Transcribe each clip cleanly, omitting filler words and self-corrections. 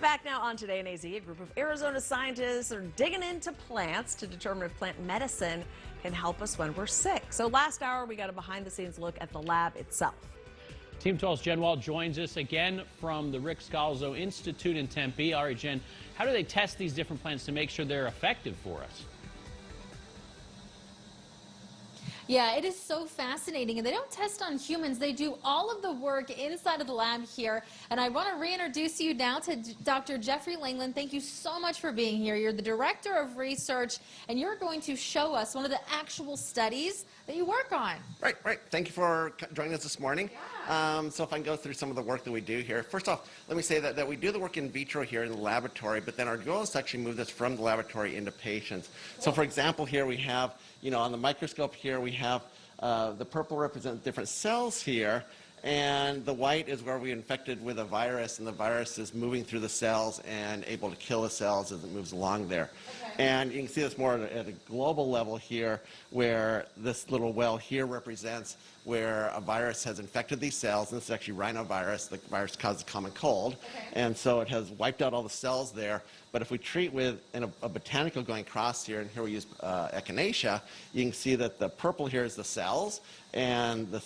Back now on Today in AZ, a group of Arizona scientists are digging into plants to determine if plant medicine can help us when we're sick. So last hour, we got a behind-the-scenes look at the lab itself. Team 12's Jen Walt joins us again from the Ric Scalzo Institute in Tempe. All right, Jen, how do they test these different plants to make sure they're effective for us? Yeah, it is so fascinating, and they don't test on humans. They do all of the work inside of the lab here, and I want to reintroduce you now to Dr. Jeffrey Langland. Thank you so much for being here. You're the Director of Research, and you're going to show us one of the actual studies that you work on. Right. Thank you for joining us this morning. Yeah. So if I can go through some of the work that we do here. First off, let me say that we do the work in vitro here in the laboratory, but then our goal is to actually move this from the laboratory into patients. Cool. So for example, here we have, on the microscope here, we have the purple represents different cells here, and the white is where we infected with a virus, and the virus is moving through the cells and able to kill the cells as it moves along there. Okay. And you can see this more at a global level here, where this little well here represents where a virus has infected these cells, and this is actually rhinovirus. The virus causes common cold, okay. And so it has wiped out all the cells there. But if we treat with a botanical going across here, and here we use echinacea, you can see that the purple here is the cells, and the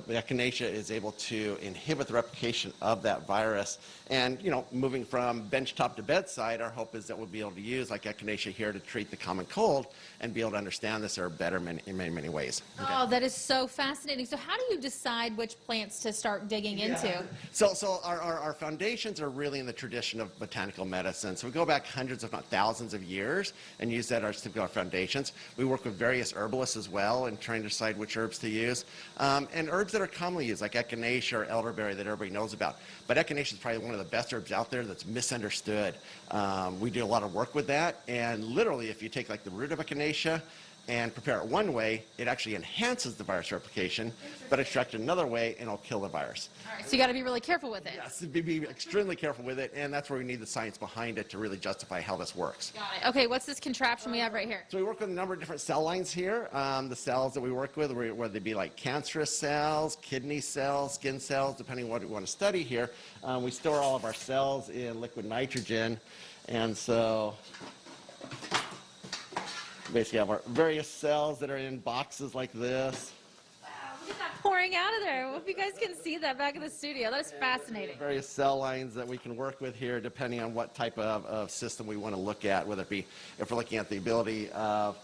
echinacea is able to inhibit the replication of that virus. And moving from benchtop to bedside, our hope is that we'll be able to use like echinacea here to treat the common cold and be able to understand this or better in many ways. Okay. Oh, that is so fascinating. So how do you decide which plants to start digging into? So our foundations are really in the tradition of botanical medicine. So we go back hundreds, if not thousands of years and use that as our foundations. We work with various herbalists as well and trying to decide which herbs to use. And herbs that are commonly used, like echinacea or elderberry that everybody knows about. But echinacea is probably one of the best herbs out there that's misunderstood. We do a lot of work with that, and literally if you take like the root of echinacea and prepare it one way, it actually enhances the virus replication, but extract it another way and it'll kill the virus. All right, so you got to be really careful with it. Yes, be extremely careful with it, and that's where we need the science behind it to really justify how this works. Got it. Okay, what's this contraption we have right here? So we work with a number of different cell lines here. The cells that we work with, whether they be like cancerous cells, kidney cells, skin cells, depending on what we want to study here. We store all of our cells in liquid nitrogen, and so basically have our various cells that are in boxes like this. Wow, look at that pouring out of there. I hope you guys can see that back in the studio. That is fascinating. Various cell lines that we can work with here depending on what type of system we want to look at, whether it be if we're looking at the ability of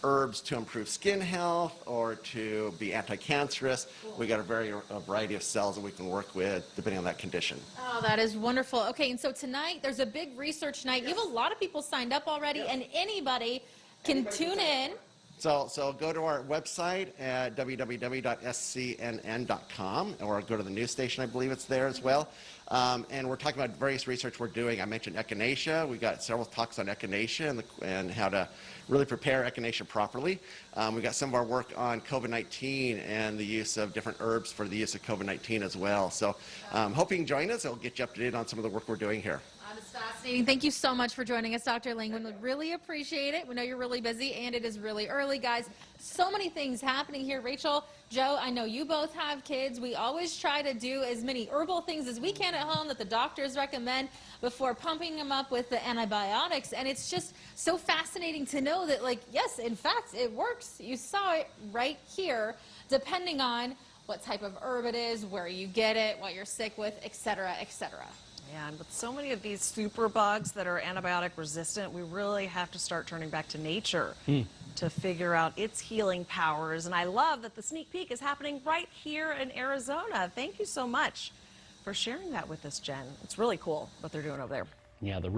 herbs to improve skin health or to be anti-cancerous. Cool. We got a variety of cells that we can work with depending on that condition. Oh, that is wonderful. Okay, and so tonight there's a big research night. Yes. You have a lot of people signed up already, yes. And anybody can tune in. So go to our website at www.scnn.com, or go to the news station, I believe it's there as well. And we're talking about various research we're doing. I mentioned echinacea. We got several talks on echinacea and how to really prepare echinacea properly. We got some of our work on COVID-19 and the use of different herbs for the use of COVID-19 as well. So hope you can join us. It'll get you up to date on some of the work we're doing here. That is fascinating. Thank you so much for joining us, Dr. Langland. We really appreciate it. We know you're really busy, and it is really early, guys. So many things happening here. Rachel, Joe, I know you both have kids. We always try to do as many herbal things as we can at home that the doctors recommend before pumping them up with the antibiotics. And it's just so fascinating to know that, yes, in fact, it works. You saw it right here, depending on what type of herb it is, where you get it, what you're sick with, etc., etc. Yeah, and with so many of these superbugs that are antibiotic resistant, we really have to start turning back to nature to figure out its healing powers. And I love that the sneak peek is happening right here in Arizona. Thank you so much for sharing that with us, Jen. It's really cool what they're doing over there. Yeah, the